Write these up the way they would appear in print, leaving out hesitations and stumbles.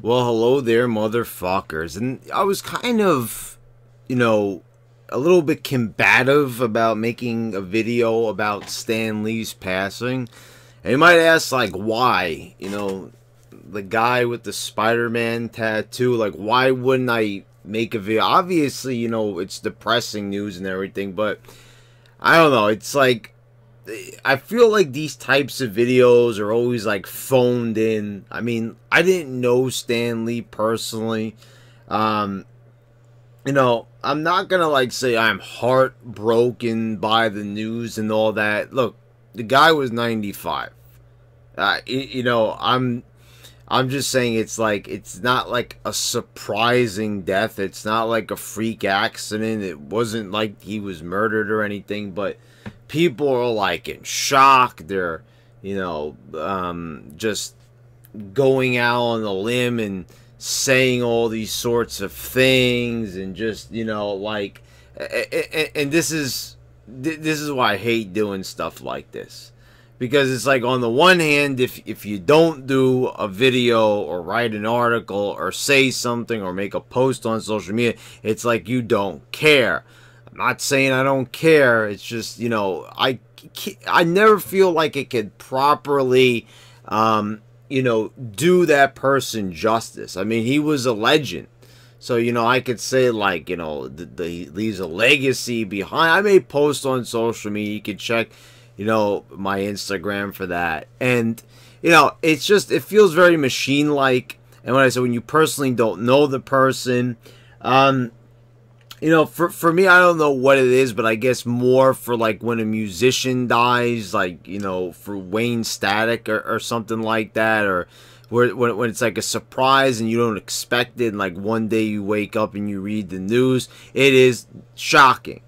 Well, hello there, motherfuckers. And I was kind of, a little bit combative about making a video about Stan Lee's passing. And you might ask, like, why? The guy with the Spider-Man tattoo, like, why wouldn't I make a video? Obviously, it's depressing news and everything, but I don't know. It's like, I feel like these types of videos are always like phoned in. I mean, I didn't know Stan Lee personally. I'm not gonna like say I'm heartbroken by the news and all that. Look, the guy was 95. I'm just saying it's not like a surprising death. It's not like a freak accident. It wasn't like he was murdered or anything, but people are like in shock. They're, just going out on a limb and saying all these sorts of things, and just, like, and this is why I hate doing stuff like this. Because it's like, on the one hand, if you don't do a video or write an article or say something or make a post on social media, it's like you don't care. I'm not saying I don't care. It's just, I never feel like it could properly, do that person justice. I mean, he was a legend. So, I could say, like, leaves a legacy behind. I made posts on social media. You could check, my Instagram for that. And, it's just, it feels very machine-like. And when I say, when you personally don't know the person, for me, I don't know what it is, but I guess more for, like, when a musician dies, like, for Wayne Static or something like that, or when it's like a surprise and you don't expect it, and like one day you wake up and you read the news, it is shocking.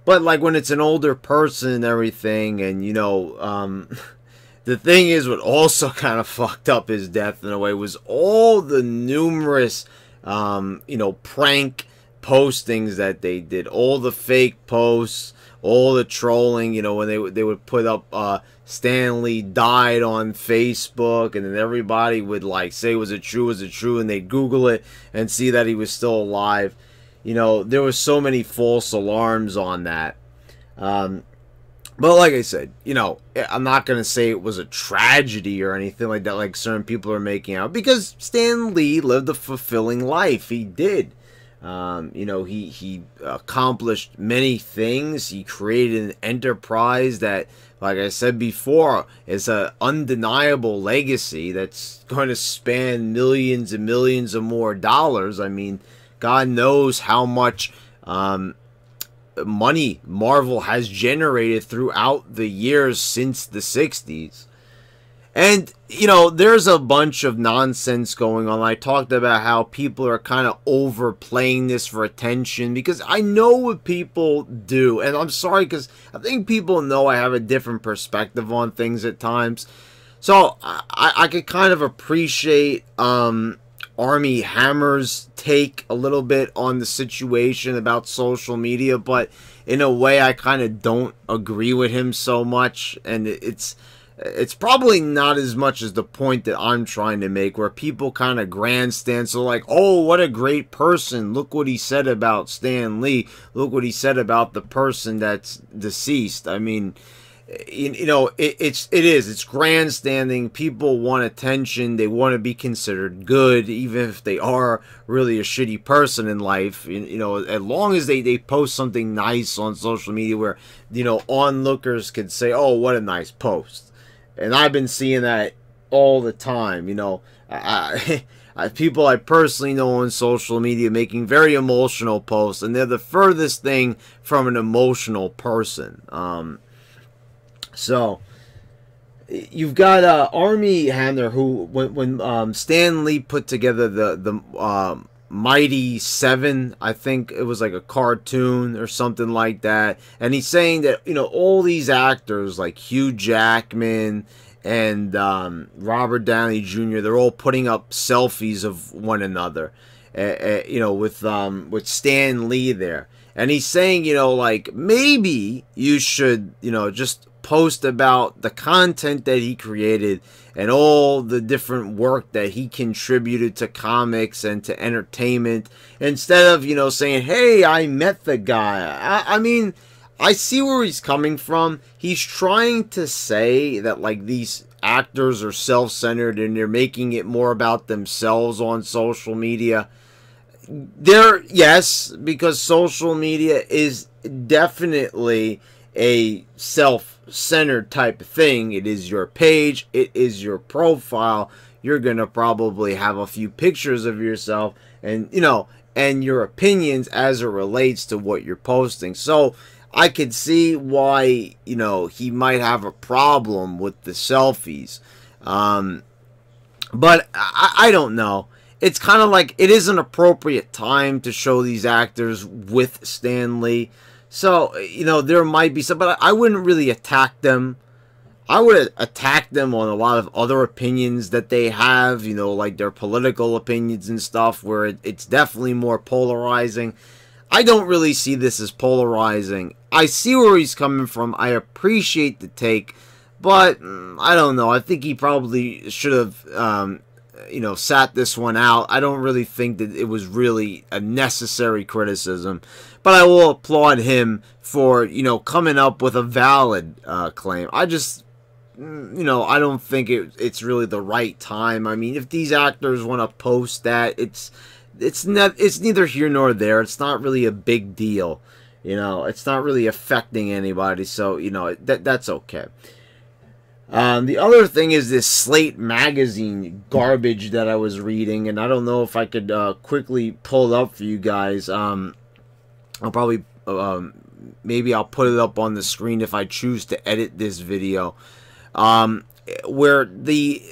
But like when it's an older person and everything, and the thing is, what also kind of fucked up his death in a way was all the numerous, prank postings that they did, all the fake posts, all the trolling, when they would put up Stan Lee died on Facebook, and then everybody would like say was it true, and they'd Google it and see that he was still alive. There was so many false alarms on that. But like I said, I'm not going to say it was a tragedy or anything like that, like certain people are making out, because Stan Lee lived a fulfilling life. He did. He accomplished many things. He created an enterprise that, like I said before, is an undeniable legacy that's going to span millions and millions of more dollars. I mean, God knows how much money Marvel has generated throughout the years since the 60s. And, there's a bunch of nonsense going on. I talked about how people are kind of overplaying this for attention, because I know what people do. And I'm sorry, because I think people know I have a different perspective on things at times. So, I could kind of appreciate Armie Hammer's take a little bit on the situation about social media, but in a way I kind of don't agree with him so much, and it's probably not as much as the point that I'm trying to make, where people kind of grandstand, so like, oh, what a great person, look what he said about Stan Lee, look what he said about the person that's deceased. I mean, it's grandstanding. People want attention. They want to be considered good, even if they are really a shitty person in life. As long as they post something nice on social media where, onlookers could say, oh, what a nice post. And I've been seeing that all the time. People I personally know on social media making very emotional posts, and they're the furthest thing from an emotional person. So you've got Armie Hammer, who when Stan Lee put together the Mighty Seven, I think it was like a cartoon or something like that, and he's saying that all these actors like Hugh Jackman and Robert Downey Jr., they're all putting up selfies of one another, with Stan Lee there. And he's saying, like, maybe you should, just post about the content that he created and all the different work that he contributed to comics and to entertainment, instead of, you know, saying, hey, I met the guy. I mean, I see where he's coming from. He's trying to say that, like, these actors are self-centered and they're making it more about themselves on social media. Yes, because social media is definitely a self-centered type of thing. It is your page, it is your profile. You're gonna probably have a few pictures of yourself and, you know, and your opinions as it relates to what you're posting. So I could see why, you know, he might have a problem with the selfies. But I don't know. It's kind of like it is an appropriate time to show these actors with Stan Lee. So, you know, there might be some, but I wouldn't really attack them. I would attack them on a lot of other opinions that they have, you know, like their political opinions and stuff, where it's definitely more polarizing. I don't really see this as polarizing. I see where he's coming from. I appreciate the take, but I don't know. I think he probably should have, you know, sat this one out. I don't really think that it was really a necessary criticism, but I will applaud him for, you know, coming up with a valid claim. I just, you know, I don't think it's really the right time. I mean, if these actors want to post that, it's neither here nor there. It's not really a big deal. You know, it's not really affecting anybody, so, you know, that's okay. The other thing is this Slate magazine garbage that I was reading, and I don't know if I could quickly pull it up for you guys. I'll probably, maybe I'll put it up on the screen if I choose to edit this video. Where the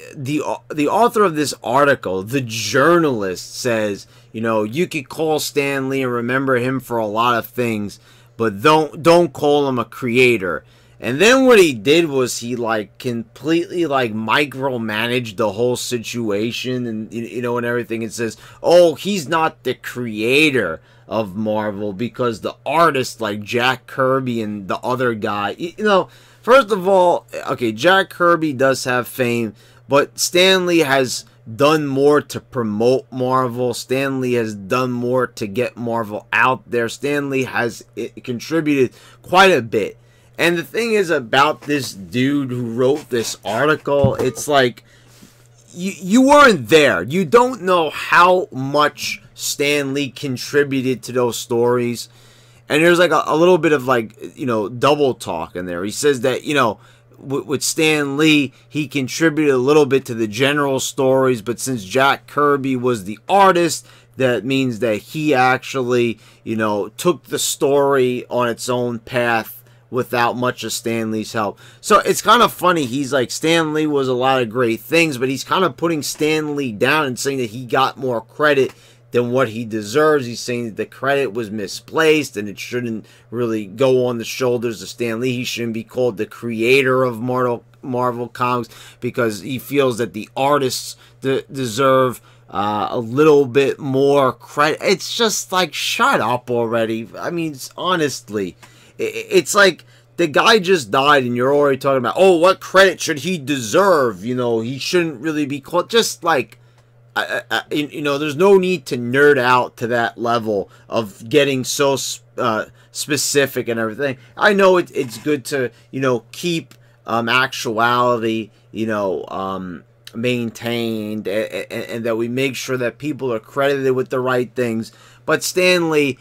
author of this article, the journalist, says, you know, you could call Stan Lee and remember him for a lot of things, but don't call him a creator. And then what he did was he, like, completely, like, micromanaged the whole situation and, you know, and everything. It says, oh, he's not the creator of Marvel because the artists like Jack Kirby and the other guy, you know, first of all, okay, Jack Kirby does have fame, but Stan Lee has done more to promote Marvel. Stan Lee has done more to get Marvel out there. Stan Lee has contributed quite a bit. And the thing is about this dude who wrote this article, it's like, you weren't there. You don't know how much Stan Lee contributed to those stories. And there's like a little bit of, like, you know, double talk in there. He says that, you know, with Stan Lee, he contributed a little bit to the general stories, but since Jack Kirby was the artist, that means that he actually, you know, took the story on its own path without much of Stan Lee's help. So it's kind of funny. He's like, Stan Lee was a lot of great things, but he's kind of putting Stan Lee down and saying that he got more credit than what he deserves. He's saying that the credit was misplaced and it shouldn't really go on the shoulders of Stan Lee. He shouldn't be called the creator of Marvel Comics because he feels that the artists deserve a little bit more credit. It's just like, shut up already. I mean, honestly, it's like the guy just died and you're already talking about, oh, what credit should he deserve? You know, he shouldn't really be called. Just like, you know, there's no need to nerd out to that level of getting so specific and everything. I know it's good to, you know, keep actuality, you know, maintained, and that we make sure that people are credited with the right things. But Stan Lee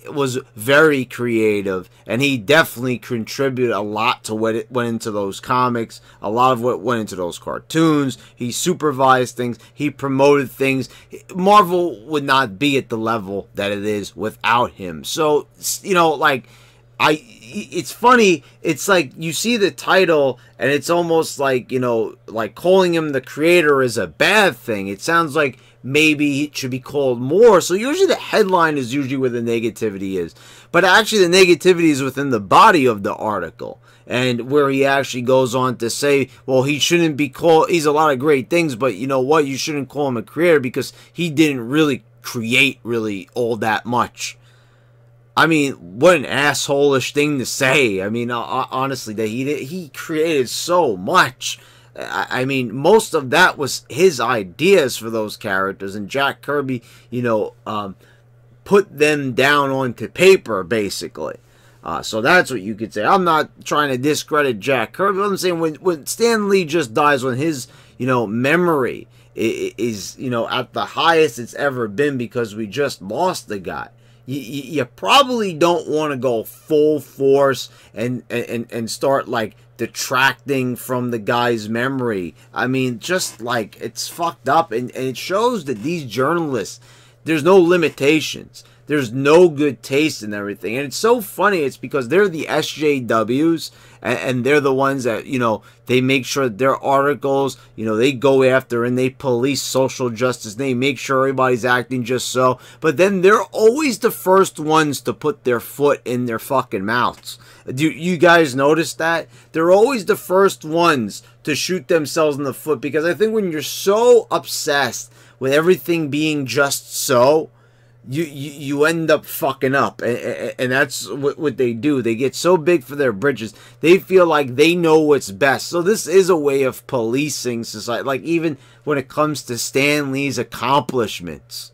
was very creative, and he definitely contributed a lot to what went into those comics, a lot of what went into those cartoons. He supervised things, he promoted things. Marvel would not be at the level that it is without him. So, you know, like, it's funny, it's like you see the title and it's almost like, you know, like calling him the creator is a bad thing. It sounds like maybe it should be called more. So usually the headline is usually where the negativity is, but actually the negativity is within the body of the article, and where he actually goes on to say, well, he shouldn't be called, he's a lot of great things, but you know what, you shouldn't call him a creator because he didn't really create really all that much. I mean, what an asshole-ish thing to say. I mean, honestly, that he created so much. I mean, most of that was his ideas for those characters, and Jack Kirby, you know, put them down onto paper, basically. So that's what you could say. I'm not trying to discredit Jack Kirby. But I'm saying when Stan Lee just dies, when his, you know, memory is, you know, at the highest it's ever been because we just lost the guy. You probably don't want to go full force and start like detracting from the guy's memory. I mean, just like, it's fucked up, and it shows that these journalists, there's no limitations. There's no good taste in everything. And it's so funny. It's because they're the SJWs, and they're the ones that, you know, they make sure that their articles, you know, they go after and they police social justice. They make sure everybody's acting just so. But then they're always the first ones to put their foot in their fucking mouths. Do you guys notice that? They're always the first ones to shoot themselves in the foot, because I think when you're so obsessed with everything being just so, you end up fucking up, and that's what they do. They get so big for their britches, they feel like they know what's best. So this is a way of policing society. Like, even when it comes to Stan Lee's accomplishments,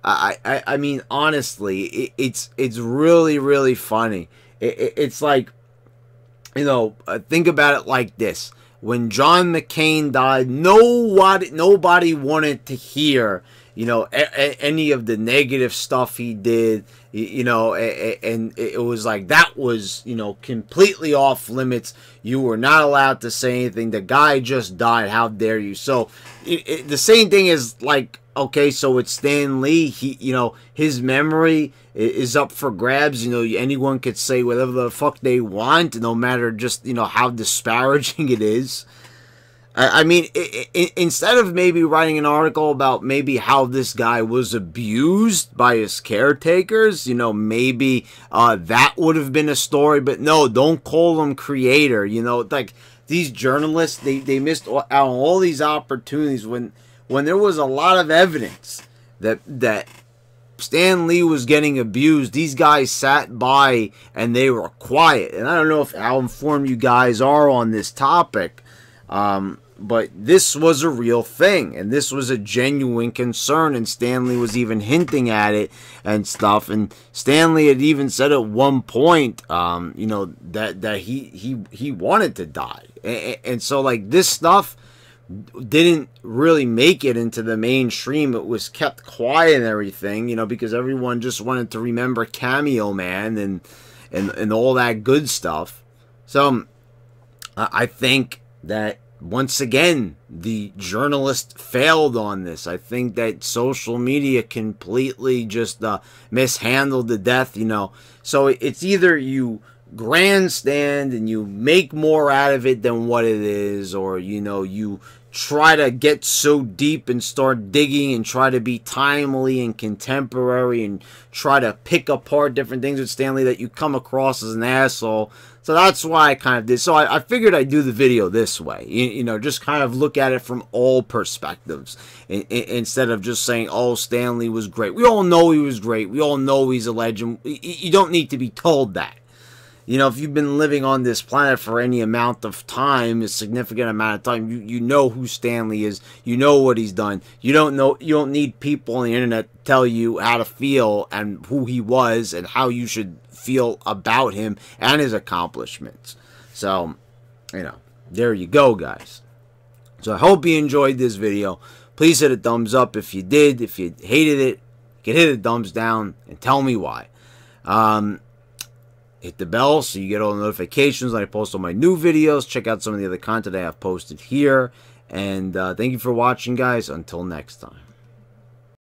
I mean, honestly, it's really, really funny. It's like, you know, think about it like this: when John McCain died, nobody wanted to hear, you know, any of the negative stuff he did, you know, and it was like, that was, you know, completely off limits. You were not allowed to say anything. The guy just died. How dare you? So the same thing is like, okay, so it's Stan Lee. He, you know, his memory is up for grabs. You know, anyone could say whatever the fuck they want, no matter just, you know, how disparaging it is. I mean, instead of maybe writing an article about maybe how this guy was abused by his caretakers, you know, maybe that would have been a story. But no, don't call him creator. You know, like, these journalists, they missed out on all these opportunities when there was a lot of evidence that Stan Lee was getting abused. These guys sat by and they were quiet. And I don't know how informed you guys are on this topic, but this was a real thing, and this was a genuine concern, and Stan Lee was even hinting at it and stuff. And Stan Lee had even said at one point, you know, that he wanted to die, and so, like, this stuff didn't really make it into the mainstream. It was kept quiet and everything, you know, because everyone just wanted to remember Cameo Man and all that good stuff. So I think that, once again, the journalist failed on this. I think that social media completely just mishandled the death, you know. So it's either you grandstand and you make more out of it than what it is, or, you know, you try to get so deep and start digging and try to be timely and contemporary and try to pick apart different things with Stan Lee that you come across as an asshole. So that's why I kind of did. So I figured I'd do the video this way. You know, just kind of look at it from all perspectives, instead of just saying, oh, Stan Lee was great. We all know he was great. We all know he's a legend. You don't need to be told that. You know, if you've been living on this planet for any amount of time, a significant amount of time, you know who Stan Lee is. You know what he's done. You don't need people on the internet to tell you how to feel and who he was and how you should feel about him and his accomplishments. So, you know, there you go, guys. So I hope you enjoyed this video. Please hit a thumbs up if you did. If you hated it, you can hit a thumbs down and tell me why. Hit the bell so you get all the notifications when I post all my new videos. Check out some of the other content I have posted here. And thank you for watching, guys. Until next time.